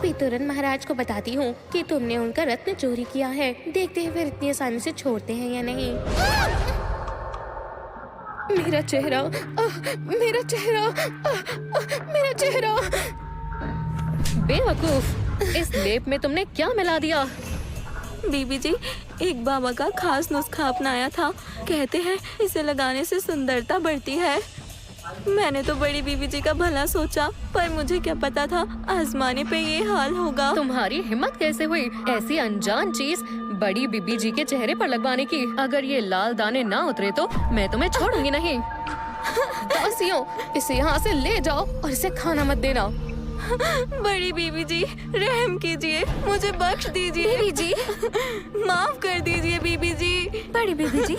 अभी तुरंत महाराज को बताती हूँ कि तुमने उनका रत्न चोरी किया है। देखते हैं फिर इतनी आसानी से छोड़ते हैं या नहीं। मेरा चेहरा, मेरा चेहरा, मेरा चेहरा। बेवकूफ, इस लेप में तुमने क्या मिला दिया? बीबी जी, एक बाबा का खास नुस्खा अपनाया था। कहते हैं इसे लगाने से सुंदरता बढ़ती है। मैंने तो बड़ी बीबी जी का भला सोचा, पर मुझे क्या पता था आजमाने पे ये हाल होगा। तुम्हारी हिम्मत कैसे हुई ऐसी अनजान चीज बड़ी बीबी जी के चेहरे पर लगवाने की? अगर ये लाल दाने ना उतरे तो मैं तुम्हें छोड़ूंगी नहीं। दासियों, इसे यहाँ से ले जाओ और इसे खाना मत देना। बड़ी बीबी जी, रहम कीजिए, मुझे बख्श दीजिए। बीबी जी, माफ कर दीजिए बीबी जी। बड़ी बीबी जी,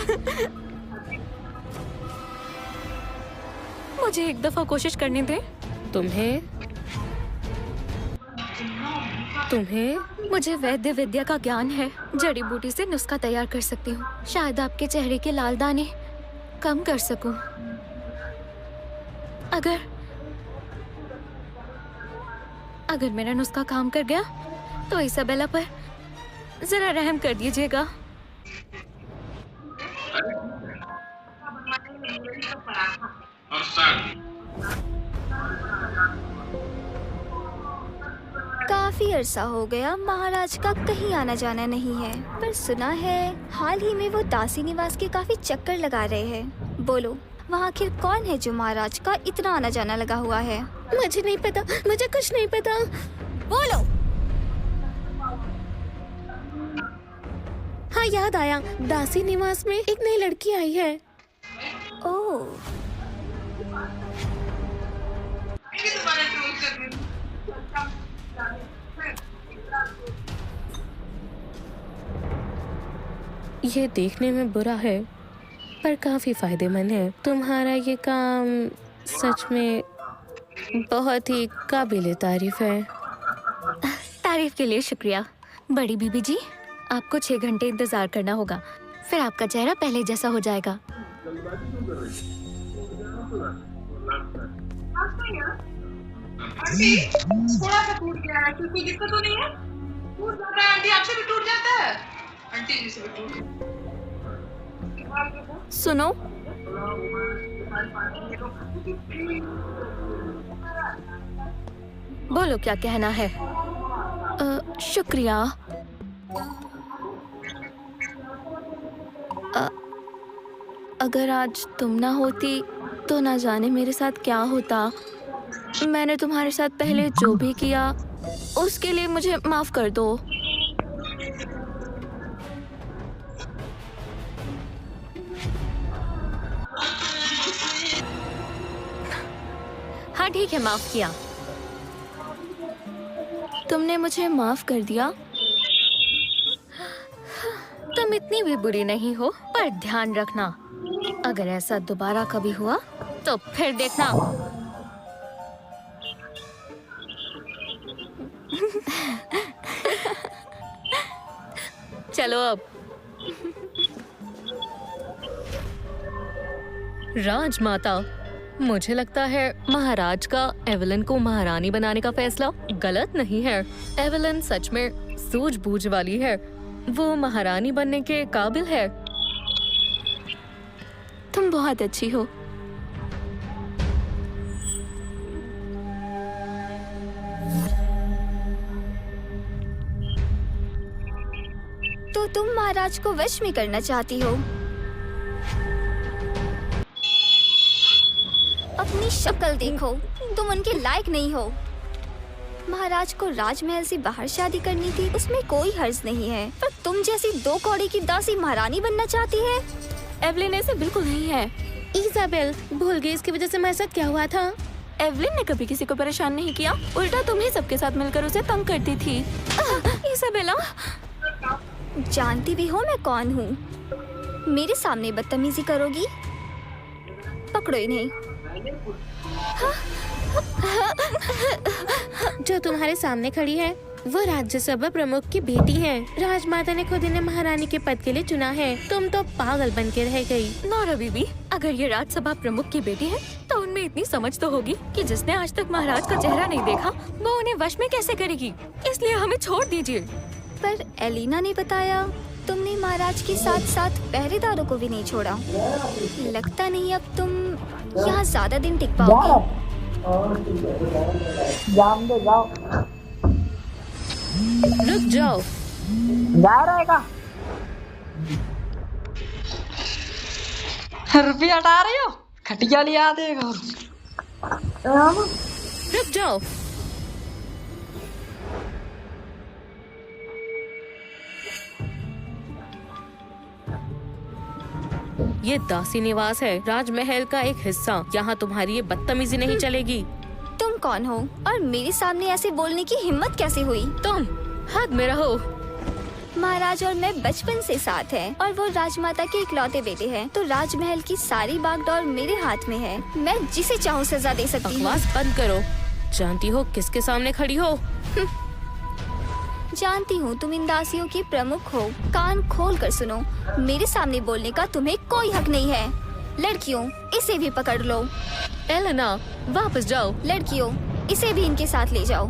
मुझे एक दफा कोशिश करने दे। तुम्हें मुझे वैद्य विद्या का ज्ञान है। जड़ी बूटी से नुस्खा तैयार कर सकती हूँ। शायद आपके चेहरे के लाल दाने कम कर सकूं। अगर मेरा नुस्खा काम कर गया तो इसाबेला पर जरा रहम कर दीजिएगा। काफी अरसा हो गया महाराज का कहीं आना जाना नहीं है, पर सुना है हाल ही में वो दासी निवास के काफी चक्कर लगा रहे हैं। बोलो, वहाँ आखिर कौन है जो महाराज का इतना आना जाना लगा हुआ है? मुझे नहीं पता, मुझे कुछ नहीं पता। बोलो। हाँ, याद आया, दासी निवास में एक नई लड़की आई है। ओह, ये देखने में बुरा है पर काफी फायदेमंद है। तुम्हारा ये काम सच में बहुत ही काबिले तारीफ है। तारीफ के लिए शुक्रिया। बड़ी बीबी जी, आपको 6 घंटे इंतजार करना होगा, फिर आपका चेहरा पहले जैसा हो जाएगा। आंटी, थोड़ा सा टूट गया है, कोई दिक्कत तो नहीं है? टूट जाता है आंटी, आपसे भी टूट जाता है आंटी जी से भी टूट। सुनो, बोलो क्या कहना है? शुक्रिया। अगर आज तुम ना होती तो ना जाने मेरे साथ क्या होता। मैंने तुम्हारे साथ पहले जो भी किया उसके लिए मुझे माफ कर दो। हाँ ठीक है, माफ किया। तुमने मुझे माफ कर दिया। तुम इतनी भी बुरी नहीं हो, पर ध्यान रखना अगर ऐसा दोबारा कभी हुआ तो फिर देखना। चलो अब। राजमाता, मुझे लगता है महाराज का एवेलिन को महारानी बनाने का फैसला गलत नहीं है। एवेलिन सच में सूझबूझ वाली है, वो महारानी बनने के काबिल है। तुम बहुत अच्छी हो। तो तुम महाराज को वश में करना चाहती हो? अपनी शक्ल देखो, तुम उनके लायक नहीं हो। महाराज को राजमहल से बाहर शादी करनी थी, उसमें कोई हर्ज नहीं है, पर तुम जैसी 2 कौड़ी की दासी महारानी बनना चाहती है? एवलिन ऐसे बिल्कुल नहीं है। इजाबेल, भूल गई इसकी वजह से मेरे साथ क्या हुआ था? एवलिन ने कभी किसी को परेशान नहीं किया, उल्टा तुम ही सबके साथ मिलकर उसे तंग करती थी। इसाबेला, जानती भी हो मैं कौन हूँ? मेरे सामने बदतमीजी करोगी? पकड़ो इन्हें। जो तुम्हारे सामने खड़ी है वो राज्यसभा प्रमुख की बेटी है। राजमाता ने खुद इन्हें महारानी के पद के लिए चुना है। तुम तो पागल बन के रह गई। नौरा बीबी, अगर ये राज्यसभा प्रमुख की बेटी है तो उनमें इतनी समझ तो होगी कि जिसने आज तक महाराज का चेहरा नहीं देखा वो उन्हें वश में कैसे करेगी। इसलिए हमें छोड़ दीजिए। पर एलिना ने बताया तुमने महाराज के साथ साथ पहरेदारों को भी नहीं छोड़ा। लगता नहीं अब तुम यहाँ ज्यादा दिन टिक पाओगे। रुक जाओ। रुपया हटा रहे हो? खटिया लिया देगा। रुक जाओ। ये दासी निवास है, राजमहल का एक हिस्सा। यहाँ तुम्हारी ये बदतमीजी नहीं चलेगी। तुम कौन हो और मेरे सामने ऐसे बोलने की हिम्मत कैसे हुई? तुम हद में रहो। महाराज और मैं बचपन से साथ हैं और वो राजमाता के इकलौते बेटे हैं, तो राजमहल की सारी बागडोर मेरे हाथ में है। मैं जिसे चाहूँ सजा दे सकती हूँ। बकवास बंद करो। जानती हो किसके सामने खड़ी हो? जानती हूँ तुम इन दासियों की प्रमुख हो। कान खोल कर सुनो, मेरे सामने बोलने का तुम्हें कोई हक नहीं है। लड़कियों, इसे भी पकड़ लो। एलेना, वापस जाओ। लड़कियों, इसे भी इनके साथ ले जाओ।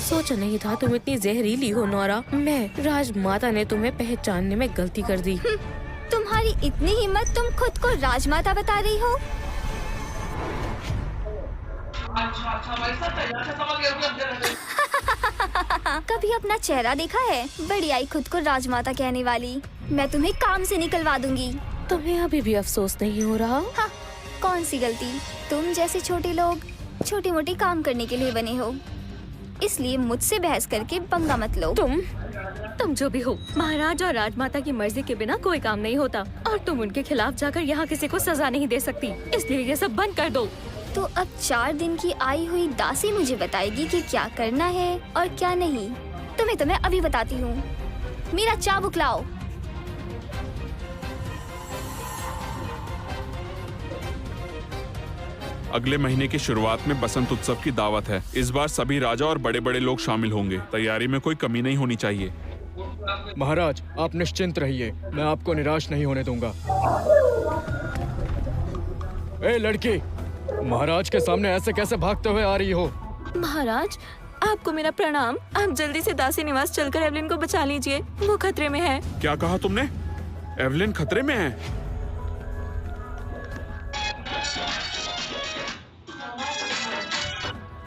सोचा नहीं था तुम इतनी जहरीली हो नोरा। मैं राजमाता ने तुम्हें पहचानने में गलती कर दी। तुम्हारी इतनी हिम्मत, तुम खुद को राजमाता बता रही हो? अच्छा भाई साहब, अच्छा समझ गया। रुको, अंदर रहो। कभी अपना चेहरा देखा है? बड़ी आई खुद को राजमाता कहने वाली। मैं तुम्हें काम से निकलवा दूंगी। तुम्हें अभी भी अफसोस नहीं हो रहा? हाँ, कौन सी गलती? तुम जैसे छोटे लोग छोटे मोटे काम करने के लिए बने हो, इसलिए मुझसे बहस करके पंगा मत लो। तुम जो भी हो, महाराज और राजमाता की मर्जी के बिना कोई काम नहीं होता और तुम उनके खिलाफ जाकर यहाँ किसी को सजा नहीं दे सकती। इसलिए ये सब बंद कर दो। तो अब 4 दिन की आई हुई दासी मुझे बताएगी कि क्या करना है और क्या नहीं। तुम्हें तो मैं अभी बताती हूँ। मेरा चाबुक लाओ। अगले महीने की शुरुआत में बसंत उत्सव की दावत है। इस बार सभी राजा और बड़े बड़े लोग शामिल होंगे। तैयारी में कोई कमी नहीं होनी चाहिए। महाराज, आप निश्चिंत रहिए, मैं आपको निराश नहीं होने दूंगा। ए लड़की, महाराज के सामने ऐसे कैसे भागते हुए आ रही हो? महाराज, आपको मेरा प्रणाम। आप जल्दी से दासी निवास चलकर एवलिन को बचा लीजिए, वो खतरे में है। क्या कहा तुमने? एवलिन खतरे में है?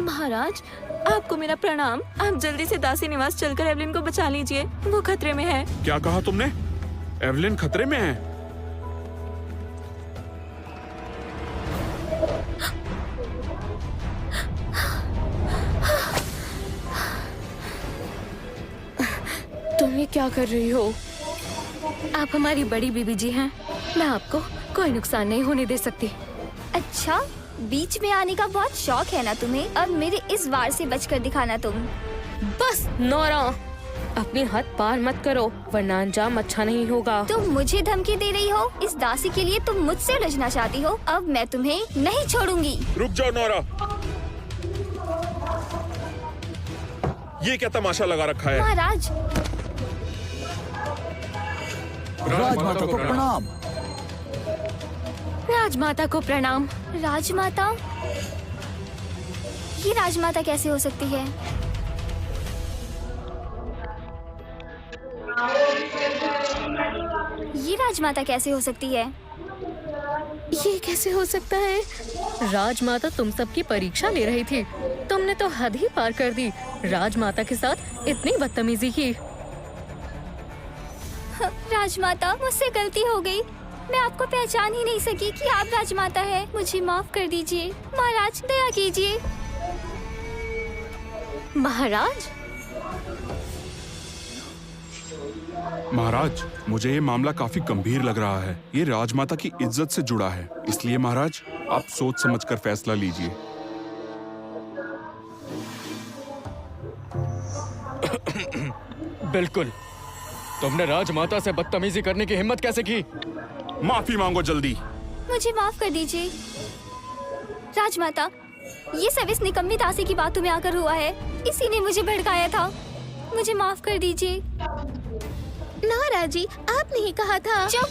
महाराज, आपको मेरा प्रणाम। आप जल्दी से दासी निवास चलकर एवलिन को बचा लीजिए, वो खतरे में है। क्या कहा तुमने? एवलिन खतरे में है? तुम ये क्या कर रही हो? आप हमारी बड़ी बीबी जी हैं। मैं आपको कोई नुकसान नहीं होने दे सकती। अच्छा, बीच में आने का बहुत शौक है ना तुम्हें? अब मेरे इस वार से बचकर दिखाना तुम। बस नोरा, अपनी हद पार मत करो वरना अंजाम अच्छा नहीं होगा। तुम मुझे धमकी दे रही हो? इस दासी के लिए तुम मुझसे उलझना चाहती हो? अब मैं तुम्हें नहीं छोड़ूंगी। रुक जाओ नोरा, ये क्या तमाशा लगा रखा है? महाराज, राजमाता को प्रणाम। राजमाता को प्रणाम। राजमाता? ये राजमाता कैसे हो सकती है? ये राजमाता कैसे हो सकती है? ये कैसे हो सकता है? राजमाता तुम सबकी परीक्षा ले रही थी। तुमने तो हद ही पार कर दी। राजमाता के साथ इतनी बदतमीजी की। राजमाता, मुझसे गलती हो गई। मैं आपको पहचान ही नहीं सकी कि आप राजमाता है। मुझे माफ कर दीजिए। महाराज, दया कीजिए। महाराज, महाराज, मुझे ये मामला काफी गंभीर लग रहा है। ये राजमाता की इज्जत से जुड़ा है, इसलिए महाराज आप सोच समझकर फैसला लीजिए। बिल्कुल। तुमने राजमाता से बदतमीजी करने की हिम्मत कैसे की? माफी मांगो जल्दी। मुझे माफ कर दीजिए राजमाता। ये सब इस निकम्मी दासी की बातों में आकर हुआ है। इसी ने मुझे भड़काया था। मुझे माफ कर दीजिए। नोरा जी, आपने ही कहा था। चुप,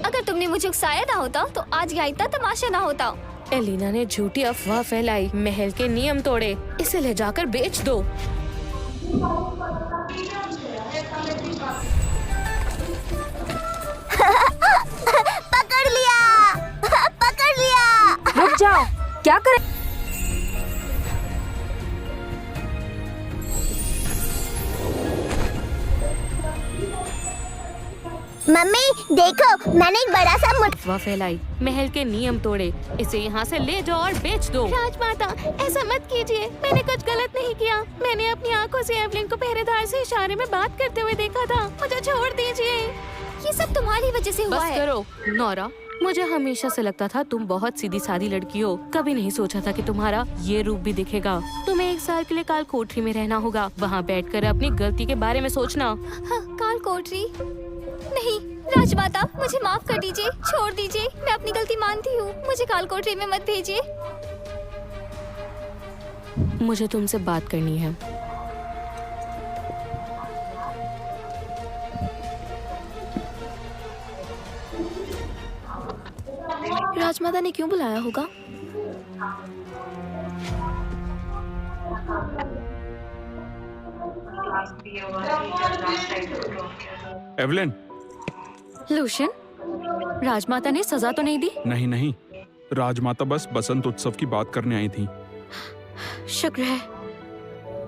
अगर तुमने मुझे उकसाया ना होता तो आज यहाँ इतना तमाशा ना होता। एलिना ने झूठी अफवाह फैलाई, महल के नियम तोड़े, इसे ले जाकर बेच दो। पकड़ लिया, पकड़ लिया। रुक जाओ, क्या करें? मम्मी देखो, मैंने एक बड़ा सा अफवाह फैलाई, महल के नियम तोड़े, इसे यहाँ से ले जाओ और बेच दो। राजमाता, ऐसा मत कीजिए, मैंने कुछ गलत नहीं किया। मैंने अपनी आंखों से एवलिन को पहरेदार से इशारे में बात करते हुए देखा था। मुझे छोड़ दीजिए। ये सब तुम्हारी वजह से हुआ बस है। करो नोरा, मुझे हमेशा से लगता था तुम बहुत सीधी सादी लड़की हो। कभी नहीं सोचा था कि तुम्हारा ये रूप भी दिखेगा। तुम्हें 1 साल के लिए काल कोठरी में रहना होगा, वहाँ बैठकर अपनी गलती के बारे में सोचना। हाँ, काल कोठरी नहीं। राजमाता, मुझे माफ कर दीजिए, छोड़ दीजिए, मैं अपनी गलती मानती हूँ। मुझे काल कोठरी में मत भेजिए। मुझे तुमसे बात करनी है। राजमाता ने क्यों बुलाया होगा? एवलिन, लूशियन, राजमाता ने सजा तो नहीं दी? नहीं नहीं, राजमाता बस बसंत उत्सव की बात करने आई थी। शुक्र है।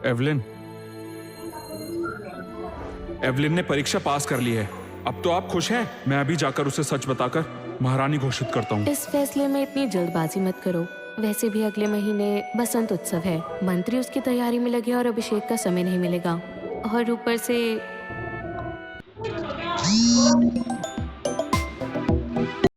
एवलिन, एवलिन ने परीक्षा पास कर ली है। अब तो आप खुश हैं? मैं अभी जाकर उसे सच बताकर महारानी घोषित करता हूँ। इस फैसले में इतनी जल्दबाजी मत करो। वैसे भी अगले महीने बसंत उत्सव है, मंत्री उसकी तैयारी में लगे और अभिषेक का समय नहीं मिलेगा। और ऊपर से